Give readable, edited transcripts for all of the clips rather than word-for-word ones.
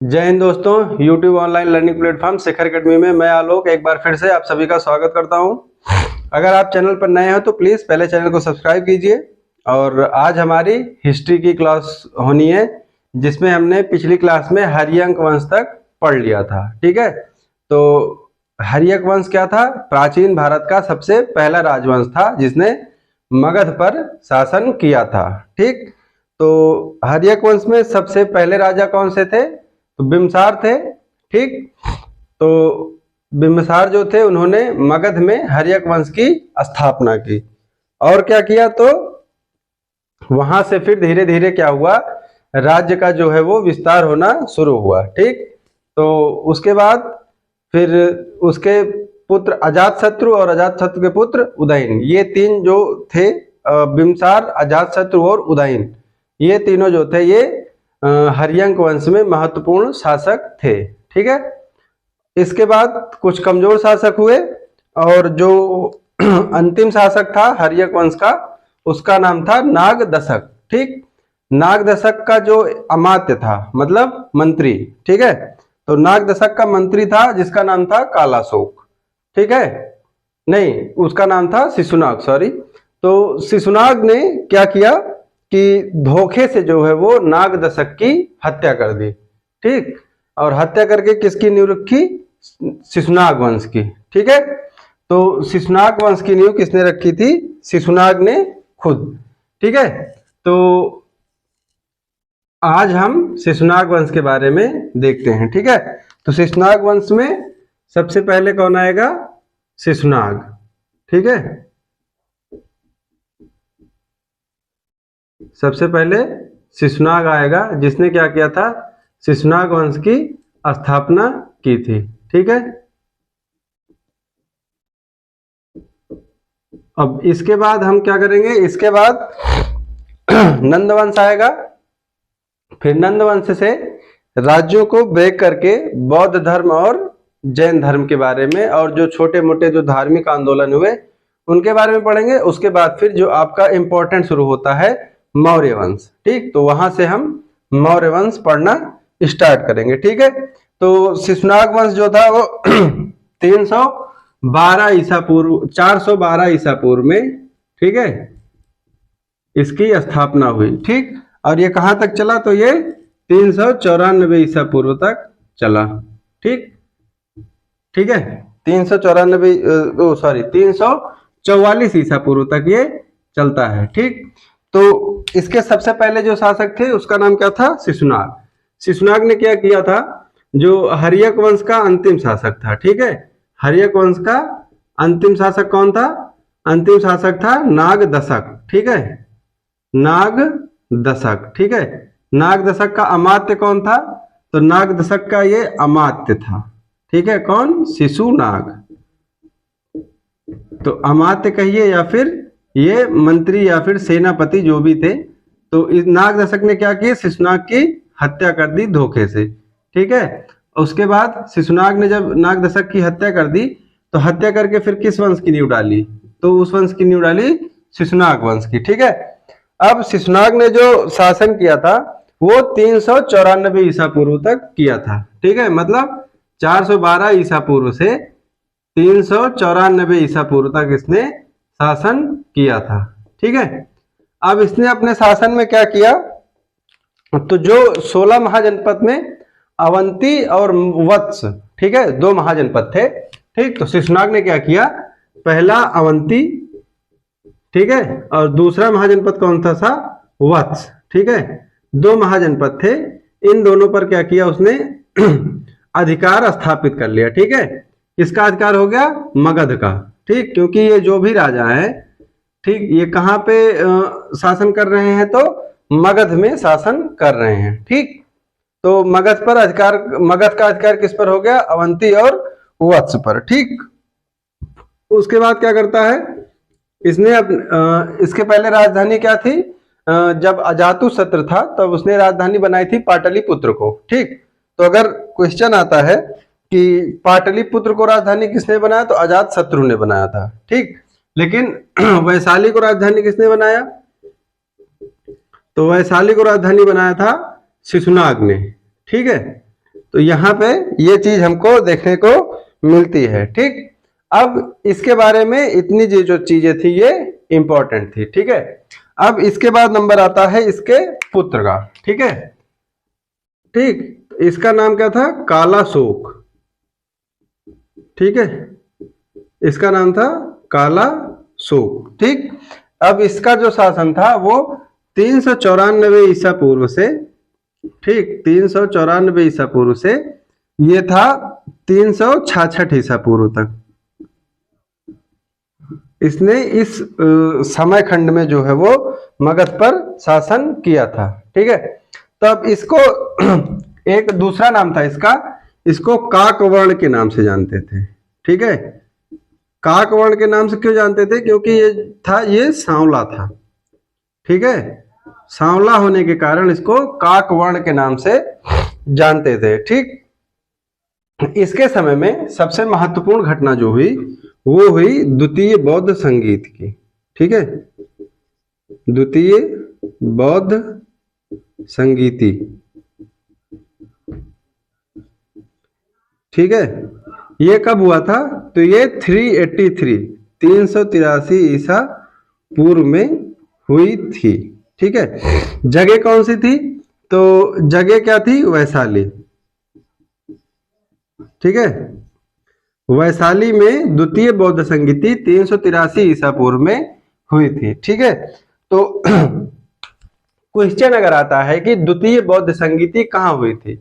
जय हिंद दोस्तों। YouTube online learning platform शिखर academy में मैं आलोक एक बार फिर से आप सभी का स्वागत करता हूं। अगर आप चैनल पर नए हैं तो प्लीज़ पहले चैनल को सब्सक्राइब कीजिए। और आज हमारी हिस्ट्री की क्लास होनी है, जिसमें हमने पिछली क्लास में हर्यक वंश तक पढ़ लिया था। ठीक है, तो हर्यक वंश क्या था? प्राचीन भारत का सबसे पहला राजवंश था जिसने मगध पर शासन किया था। ठीक, तो हर्यक वंश में सबसे पहले राजा कौन से थे? तो बिम्बसार थे। ठीक, तो बिम्बसार जो थे उन्होंने मगध में हर्यक वंश की स्थापना की। और क्या किया, तो वहां से फिर धीरे धीरे क्या हुआ, राज्य का जो है वो विस्तार होना शुरू हुआ। ठीक, तो उसके बाद फिर उसके पुत्र अजातशत्रु और अजातशत्रु के पुत्र उदयन, ये तीन जो थे, बिम्बसार, अजातशत्रु और उदयन, ये तीनों जो थे ये हर्यक वंश में महत्वपूर्ण शासक थे। ठीक है, इसके बाद कुछ कमजोर शासक हुए और जो अंतिम शासक था हर्यक वंश का, उसका नाम था नागदशक। ठीक, नागदशक का जो अमात्य था, मतलब मंत्री। ठीक है, तो नागदशक का मंत्री था जिसका नाम था कालाशोक। ठीक है, नहीं, उसका नाम था शिशुनाग, सॉरी। तो शिशुनाग ने क्या किया कि धोखे से जो है वो नागदशक की हत्या कर दी। ठीक, और हत्या करके किसकी नींव रखी? शिशुनाग वंश की। ठीक है, तो शिशुनाग वंश की नींव किसने रखी थी? शिशुनाग ने खुद। ठीक है, तो आज हम शिशुनाग वंश के बारे में देखते हैं। ठीक है, तो शिशुनाग वंश में सबसे पहले कौन आएगा? शिशुनाग। ठीक है, सबसे पहले शिशुनाग आएगा, जिसने क्या किया था? शिशुनाग वंश की स्थापना की थी। ठीक है, अब इसके बाद हम क्या करेंगे? इसके बाद नंद वंश आएगा। फिर नंद वंश से राज्यों को ब्रेक करके बौद्ध धर्म और जैन धर्म के बारे में और जो छोटे मोटे जो धार्मिक आंदोलन हुए उनके बारे में पढ़ेंगे। उसके बाद फिर जो आपका इंपॉर्टेंट शुरू होता है मौर्य वंश। ठीक, तो वहां से हम मौर्य वंश पढ़ना स्टार्ट करेंगे। ठीक है, तो शिशुनाग वंश जो था वो 312 ईसा पूर्व, 412 ईसा पूर्व में, ठीक है, इसकी स्थापना हुई। ठीक, और ये कहां तक चला? तो ये 394 ईसा पूर्व तक चला। ठीक, ठीक है, 394, सॉरी 344 ईसा पूर्व तक ये चलता है। ठीक, तो इसके सबसे पहले जो शासक थे उसका नाम क्या था? शिशुनाग। शिशुनाग ने क्या किया था? जो हर्यक वंश का अंतिम शासक था। ठीक है, हर्यक वंश का अंतिम शासक कौन था? अंतिम शासक था नागदशक। ठीक है, नागदशक। ठीक है, नागदशक का अमात्य कौन था? तो नागदशक का ये अमात्य था। ठीक है, कौन? शिशुनाग। तो अमात्य कहिए या फिर ये मंत्री या फिर सेनापति जो भी थे। तो इस नागदशक ने क्या किया? शिशुनाग की हत्या कर दी धोखे से। ठीक है, उसके बाद शिशुनाग ने जब नागदशक की हत्या कर दी तो हत्या करके फिर किस वंश की नींव डाली? तो उस वंश की नींव डाली शिशुनाग वंश की। ठीक है, अब शिशुनाग ने जो शासन किया था वो 394 ईसा पूर्व तक किया था। ठीक है, मतलब 412 ईसा पूर्व से 394 ईसा पूर्व तक इसने शासन किया था। ठीक है, अब इसने अपने शासन में क्या किया? तो जो 16 महाजनपद में अवंती और वत्स, ठीक है, दो महाजनपद थे। ठीक, तो शिशुनाग ने क्या किया? पहला अवंती, ठीक है, और दूसरा महाजनपद कौन था? वत्स। ठीक है, दो महाजनपद थे, इन दोनों पर क्या किया उसने? अधिकार स्थापित कर लिया। ठीक है, किसका अधिकार हो गया? मगध का। ठीक, क्योंकि ये जो भी राजा है, ठीक, ये कहाँ पे शासन कर रहे हैं? तो मगध में शासन कर रहे हैं। ठीक, तो मगध पर अधिकार, मगध का अधिकार किस पर हो गया? अवंती और वत्स पर। ठीक, उसके बाद क्या करता है इसने? इसके पहले राजधानी क्या थी? जब अजातशत्रु था तब उसने राजधानी बनाई थी पाटलिपुत्र को। ठीक, तो अगर क्वेश्चन आता है कि पाटलिपुत्र को राजधानी किसने बनाया, तो अजातशत्रु ने बनाया था। ठीक, लेकिन वैशाली को राजधानी किसने बनाया? तो वैशाली को राजधानी बनाया था शिशुनाग ने। ठीक है, तो यहाँ पे ये चीज हमको देखने को मिलती है। ठीक, अब इसके बारे में इतनी जो चीजें थी ये इंपॉर्टेंट थी। ठीक है, अब इसके बाद नंबर आता है इसके पुत्र का। ठीक है, ठीक, इसका नाम क्या था? कालाशोक। ठीक है, इसका नाम था कालाशोक। ठीक, अब इसका जो शासन था वो 394 ईसा पूर्व से, ठीक, 394 ईसा पूर्व से ये था 366 ईसा पूर्व तक इसने इस समय खंड में जो है वो मगध पर शासन किया था। ठीक है, तो अब इसको एक दूसरा नाम था इसका, इसको काकवर्ण के नाम से जानते थे। ठीक है, काकवर्ण के नाम से क्यों जानते थे? क्योंकि ये सांवला था। ठीक है, सांवला होने के कारण इसको काकवर्ण के नाम से जानते थे। ठीक, इसके समय में सबसे महत्वपूर्ण घटना जो हुई वो हुई द्वितीय बौद्ध संगीत की। ठीक है, द्वितीय बौद्ध संगीति। ठीक है, ये कब हुआ था? तो ये 383 ईसा पूर्व में हुई थी। ठीक है, जगह कौन सी थी? तो जगह क्या थी? वैशाली। ठीक है, वैशाली में द्वितीय बौद्ध संगीति 383 ईसा पूर्व में हुई थी। ठीक है, तो क्वेश्चन अगर आता है कि द्वितीय बौद्ध संगीति कहाँ हुई थी,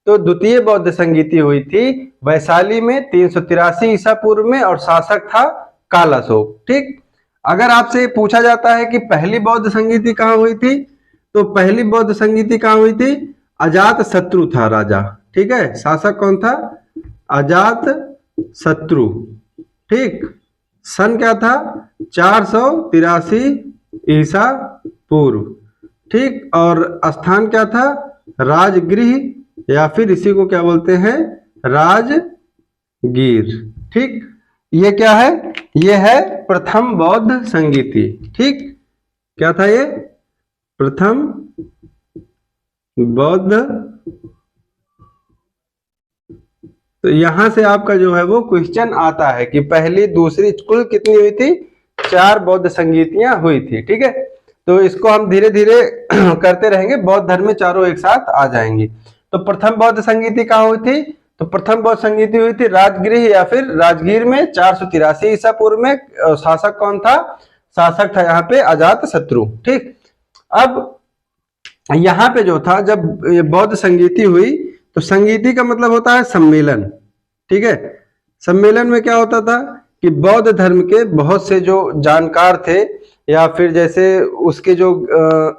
तो द्वितीय बौद्ध संगीति हुई थी वैशाली में 383 ईसा पूर्व में, और शासक था कालाशोक। ठीक, अगर आपसे पूछा जाता है कि पहली बौद्ध संगीति कहाँ हुई थी, तो पहली बौद्ध संगीति कहाँ हुई थी? अजात शत्रु था राजा। ठीक है, शासक कौन था? अजात शत्रु। ठीक, सन क्या था? 483 ईसा पूर्व। ठीक, और स्थान क्या था? राजगृह, या फिर इसी को क्या बोलते हैं? राजगीर। ठीक, ये क्या है? ये है प्रथम बौद्ध संगीति। ठीक, क्या था ये? प्रथम बौद्ध। तो यहां से आपका जो है वो क्वेश्चन आता है कि पहली दूसरी कुल कितनी हुई थी? 4 बौद्ध संगीतियां हुई थी। ठीक है, तो इसको हम धीरे धीरे करते रहेंगे, बौद्ध धर्म में चारों एक साथ आ जाएंगी। तो प्रथम बौद्ध संगीति कहाँ हुई थी? तो प्रथम बौद्ध संगीति हुई थी राजगृह या फिर राजगीर में 483 ईसा पूर्व में। शासक कौन था? शासक था यहाँ पे अजात शत्रु। ठीक, अब यहाँ पे जो था, जब ये बौद्ध संगीति हुई, तो संगीति का मतलब होता है सम्मेलन। ठीक है, सम्मेलन में क्या होता था कि बौद्ध धर्म के बहुत से जो जानकार थे, या फिर जैसे उसके जो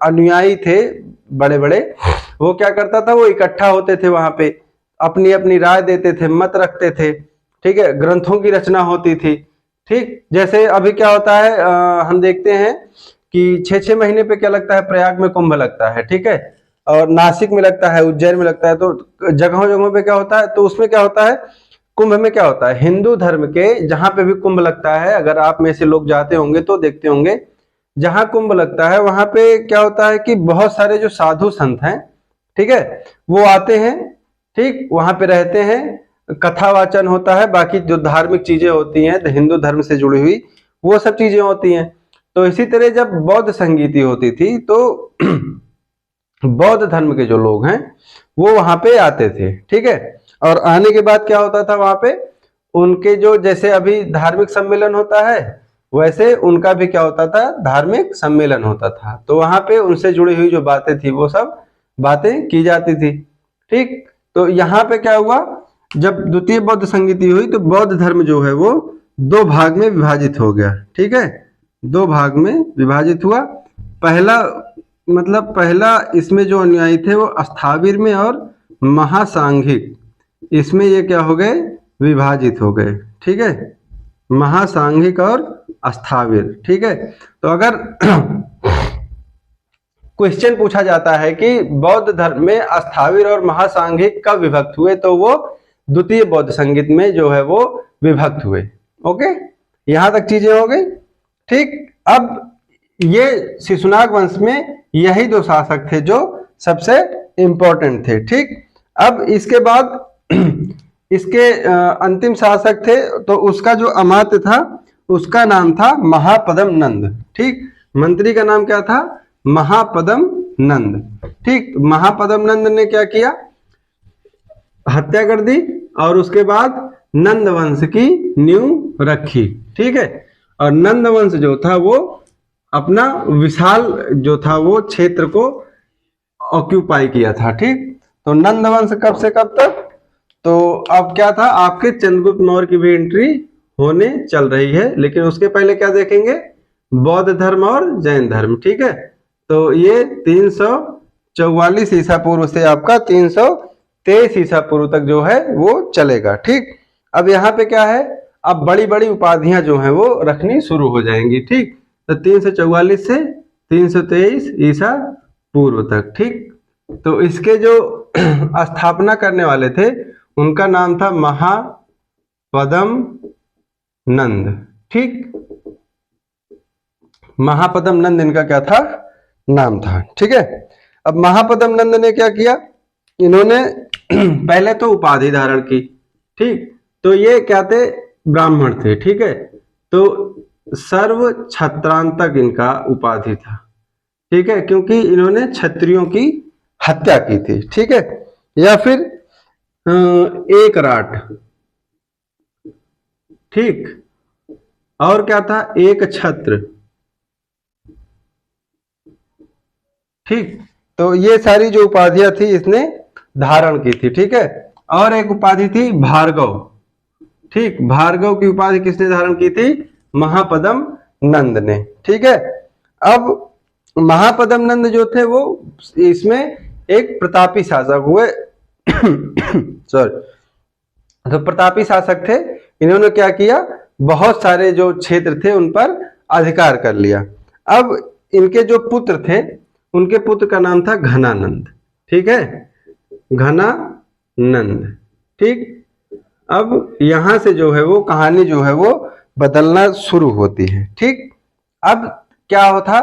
अनुयायी थे बड़े बड़े, वो क्या करता था? वो इकट्ठा होते थे वहां पे, अपनी अपनी राय देते थे, मत रखते थे। ठीक है, ग्रंथों की रचना होती थी। ठीक, जैसे अभी क्या होता है, हम देखते हैं कि 6-6 महीने पे क्या लगता है? प्रयाग में कुंभ लगता है। ठीक है, और नासिक में लगता है, उज्जैन में लगता है, तो जगहों जगहों पे क्या होता है? तो उसमें क्या होता है? कुंभ में क्या होता है? हिंदू धर्म के जहां पे भी कुंभ लगता है, अगर आप में से लोग जाते होंगे तो देखते होंगे, जहां कुंभ लगता है वहां पे क्या होता है कि बहुत सारे जो साधु संत हैं, ठीक है, वो आते हैं। ठीक, वहां पे रहते हैं, कथा वाचन होता है, बाकी जो धार्मिक चीजें होती हैं तो हिंदू धर्म से जुड़ी हुई वो सब चीजें होती हैं। तो इसी तरह जब बौद्ध संगीति होती थी तो बौद्ध धर्म के जो लोग हैं वो वहां पे आते थे। ठीक है, और आने के बाद क्या होता था वहां पे? उनके जो, जैसे अभी धार्मिक सम्मेलन होता है, वैसे उनका भी क्या होता था? धार्मिक सम्मेलन होता था। तो वहां पे उनसे जुड़ी हुई जो बातें थी वो सब बातें की जाती थी। ठीक, तो यहाँ पे क्या हुआ? जब द्वितीय बौद्ध संगीति हुई तो बौद्ध धर्म जो है वो 2 भाग में विभाजित हो गया। ठीक है, 2 भाग में विभाजित हुआ। पहला इसमें जो अनुयायी थे वो स्थाविर में और महासांघिक, इसमें ये क्या हो गए? विभाजित हो गए। ठीक है, महासांघिक और स्थाविर। ठीक है, तो अगर क्वेश्चन पूछा जाता है कि बौद्ध धर्म में स्थाविर और महासांघिक कब विभक्त हुए, तो वो द्वितीय बौद्ध संगीत में जो है वो विभक्त हुए। ओके, यहां तक चीजें हो गई। ठीक, अब ये शिशुनाग वंश में यही 2 शासक थे जो सबसे इंपॉर्टेंट थे। ठीक, अब इसके बाद इसके अंतिम शासक थे, तो उसका जो अमात्य था उसका नाम था महापद्म नंद। ठीक, मंत्री का नाम क्या था? महापद्म नंद। ठीक, महापद्म नंद ने क्या किया? हत्या कर दी और उसके बाद नंद वंश की नींव रखी। ठीक है, और नंद वंश जो था वो अपना विशाल जो था वो क्षेत्र को ऑक्यूपाई किया था। ठीक, तो नंद वंश कब से कब तक? तो अब क्या था, आपके चंद्रगुप्त मौर्य की भी एंट्री होने चल रही है, लेकिन उसके पहले क्या देखेंगे? बौद्ध धर्म और जैन धर्म। ठीक है, तो ये 344 ईसा पूर्व से आपका 323 ईसा पूर्व तक जो है वो चलेगा। ठीक, अब यहाँ पे क्या है, अब बड़ी बड़ी उपाधियां जो है वो रखनी शुरू हो जाएंगी। ठीक, तो 344 से 323 ईसा पूर्व तक। ठीक, तो इसके जो स्थापना करने वाले थे उनका नाम था महापद्म नंद। ठीक, महापद्म नंद इनका क्या था? नाम था। ठीक है, अब महापद्म नंद ने क्या किया? इन्होंने पहले तो उपाधि धारण की। ठीक, तो ये क्या थे? ब्राह्मण थे। ठीक है, तो सर्व छत्रांतक इनका उपाधि था। ठीक है, क्योंकि इन्होंने क्षत्रियों की हत्या की थी। ठीक है, या फिर एक राट। ठीक, और क्या था? एक छत्र। ठीक, तो ये सारी जो उपाधियां थी इसने धारण की थी। ठीक है, और एक उपाधि थी भार्गव। ठीक, भार्गव की उपाधि किसने धारण की थी? महापद्म नंद ने। ठीक है, अब महापद्म नंद जो थे वो इसमें एक प्रतापी शासक हुए। सॉरी, तो प्रतापी शासक थे। इन्होंने क्या किया? बहुत सारे जो क्षेत्र थे उन पर अधिकार कर लिया। अब इनके जो पुत्र थे उनके पुत्र का नाम था घनानंद। ठीक है, घनानंद। ठीक, अब यहां से जो है वो कहानी जो है वो बदलना शुरू होती है। ठीक, अब क्या होता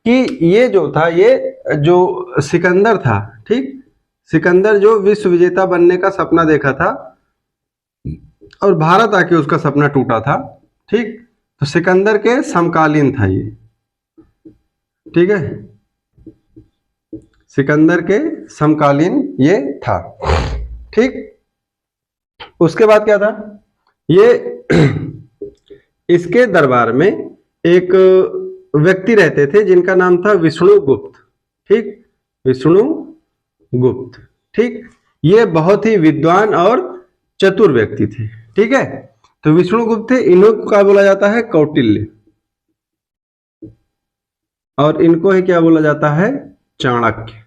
कि ये जो था, ये जो सिकंदर था, ठीक, सिकंदर जो विश्व विजेता बनने का सपना देखा था और भारत आके उसका सपना टूटा था। ठीक, तो सिकंदर के समकालीन था ये। ठीक है, सिकंदर के समकालीन ये था। ठीक, उसके बाद क्या था? ये इसके दरबार में एक व्यक्ति रहते थे जिनका नाम था विष्णुगुप्त। ठीक, विष्णुगुप्त। ठीक, ये बहुत ही विद्वान और चतुर व्यक्ति थे। ठीक है, तो विष्णुगुप्त थे। इन्हों को क्या बोला जाता है? कौटिल्य। और इनको ही क्या बोला जाता है? चाणक्य।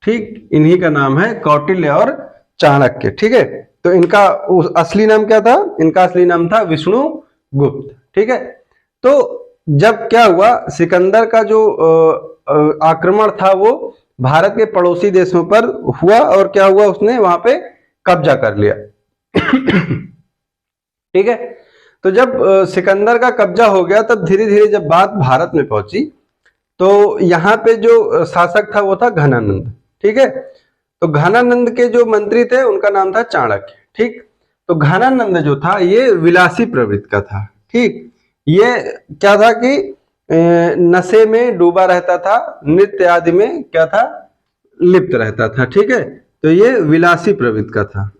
ठीक, इन्हीं का नाम है कौटिल्य और चाणक्य। ठीक है, तो इनका असली नाम क्या था? इनका असली नाम था विष्णुगुप्त। ठीक है, तो जब क्या हुआ, सिकंदर का जो आक्रमण था वो भारत के पड़ोसी देशों पर हुआ और क्या हुआ, उसने वहां पे कब्जा कर लिया। ठीक है, तो जब सिकंदर का कब्जा हो गया तब धीरे धीरे जब बात भारत में पहुंची तो यहाँ पे जो शासक था वो था घनानंद। ठीक है, तो घनानंद के जो मंत्री थे उनका नाम था चाणक्य। ठीक, तो घनानंद जो था ये विलासी प्रवृत्ति का था। ठीक, ये क्या था कि नशे में डूबा रहता था, नृत्य आदि में क्या था? लिप्त रहता था। ठीक है, तो ये विलासी प्रवृत्ति का था।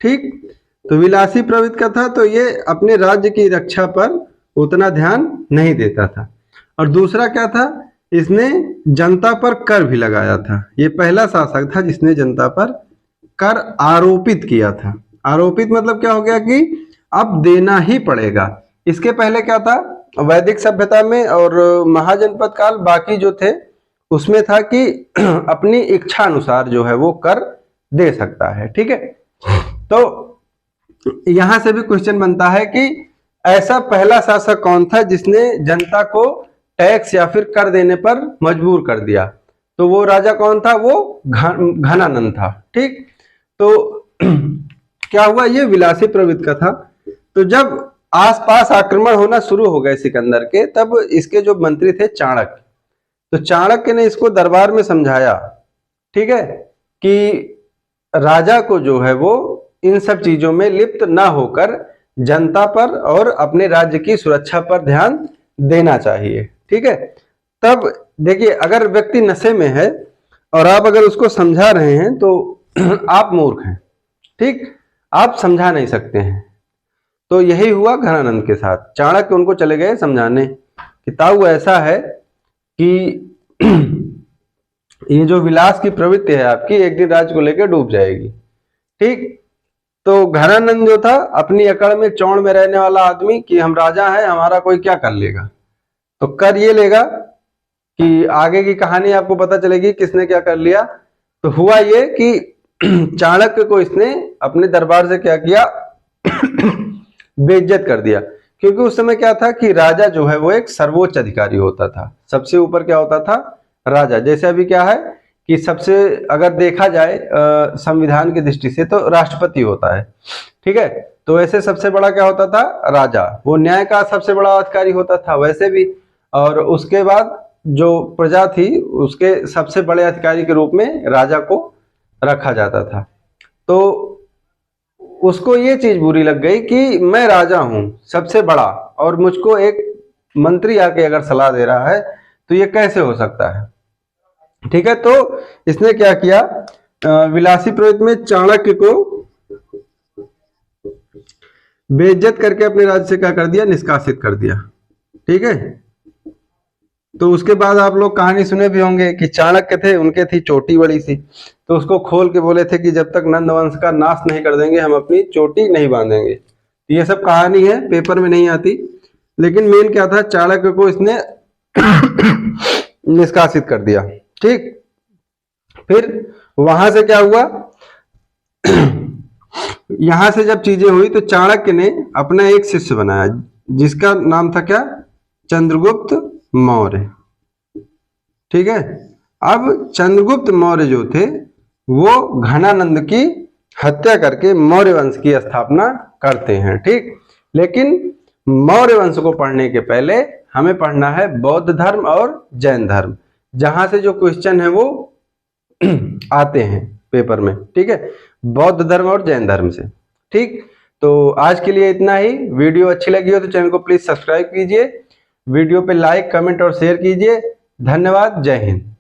ठीक, तो विलासी प्रवृत्ति का था, तो ये अपने राज्य की रक्षा पर उतना ध्यान नहीं देता था। और दूसरा क्या था? इसने जनता पर कर भी लगाया था। ये पहला शासक था जिसने जनता पर कर आरोपित किया था। आरोपित मतलब क्या हो गया कि अब देना ही पड़ेगा। इसके पहले क्या था? वैदिक सभ्यता में और महाजनपद काल बाकी जो थे उसमें था कि अपनी इच्छा अनुसार जो है वो कर दे सकता है। ठीक है, तो यहां से भी क्वेश्चन बनता है कि ऐसा पहला शासक कौन था जिसने जनता को टैक्स या फिर कर देने पर मजबूर कर दिया? तो वो राजा कौन था? वो घनानंद था। ठीक, तो क्या हुआ, ये विलासी प्रवृत्ति का था। तो जब आसपास आक्रमण होना शुरू हो गए सिकंदर के, तब इसके जो मंत्री थे चाणक्य, तो चाणक्य ने इसको दरबार में समझाया, ठीक है, कि राजा को जो है वो इन सब चीजों में लिप्त ना होकर जनता पर और अपने राज्य की सुरक्षा पर ध्यान देना चाहिए। ठीक है, तब देखिए अगर व्यक्ति नशे में है और आप अगर उसको समझा रहे हैं तो आप मूर्ख हैं। ठीक, आप समझा नहीं सकते हैं। तो यही हुआ घनानंद के साथ। चाणक्य उनको चले गए समझाने कि ताऊ ऐसा है कि ये जो विलास की प्रवृत्ति है आपकी एक दिन राज्य को लेकर डूब जाएगी। ठीक, तो घनानंद जो था अपनी अकड़ में चौड़ में रहने वाला आदमी कि हम राजा हैं, हमारा कोई क्या कर लेगा। तो कर ये लेगा कि आगे की कहानी आपको पता चलेगी किसने क्या कर लिया। तो हुआ ये कि चाणक्य को इसने अपने दरबार से क्या किया, बेइज्जत कर दिया। क्योंकि उस समय क्या था कि राजा जो है वो एक सर्वोच्च अधिकारी होता था, सबसे ऊपर क्या होता था, राजा। जैसे अभी क्या है कि सबसे अगर देखा जाए संविधान की दृष्टि से तो राष्ट्रपति होता है। ठीक है, तो वैसे सबसे बड़ा क्या होता था, राजा। वो न्याय का सबसे बड़ा अधिकारी होता था वैसे भी, और उसके बाद जो प्रजा थी उसके सबसे बड़े अधिकारी के रूप में राजा को रखा जाता था। तो उसको ये चीज बुरी लग गई कि मैं राजा हूं सबसे बड़ा और मुझको एक मंत्री आके अगर सलाह दे रहा है तो ये कैसे हो सकता है। ठीक है, तो इसने क्या किया, विलासी प्रवृत्ति में चाणक्य को बेइज्जत करके अपने राज्य से क्या कर दिया, निष्कासित कर दिया। ठीक है, तो उसके बाद आप लोग कहानी सुने भी होंगे कि चाणक्य थे, उनके थी चोटी बड़ी सी, तो उसको खोल के बोले थे कि जब तक नंद वंश का नाश नहीं कर देंगे हम अपनी चोटी नहीं बांधेंगे। ये सब कहानी है, पेपर में नहीं आती, लेकिन मेन क्या था, चाणक्य को इसने निष्कासित कर दिया। ठीक, फिर वहां से क्या हुआ, यहां से जब चीजें हुई तो चाणक्य ने अपना एक शिष्य बनाया जिसका नाम था क्या, चंद्रगुप्त मौर्य। ठीक है, अब चंद्रगुप्त मौर्य जो थे वो घनानंद की हत्या करके मौर्य वंश की स्थापना करते हैं। ठीक, लेकिन मौर्य वंश को पढ़ने के पहले हमें पढ़ना है बौद्ध धर्म और जैन धर्म, जहां से जो क्वेश्चन है वो आते हैं पेपर में। ठीक है, बौद्ध धर्म और जैन धर्म से। ठीक, तो आज के लिए इतना ही। वीडियो अच्छी लगी हो तो चैनल को प्लीज सब्सक्राइब कीजिए, वीडियो पे लाइक कमेंट और शेयर कीजिए। धन्यवाद, जय हिंद।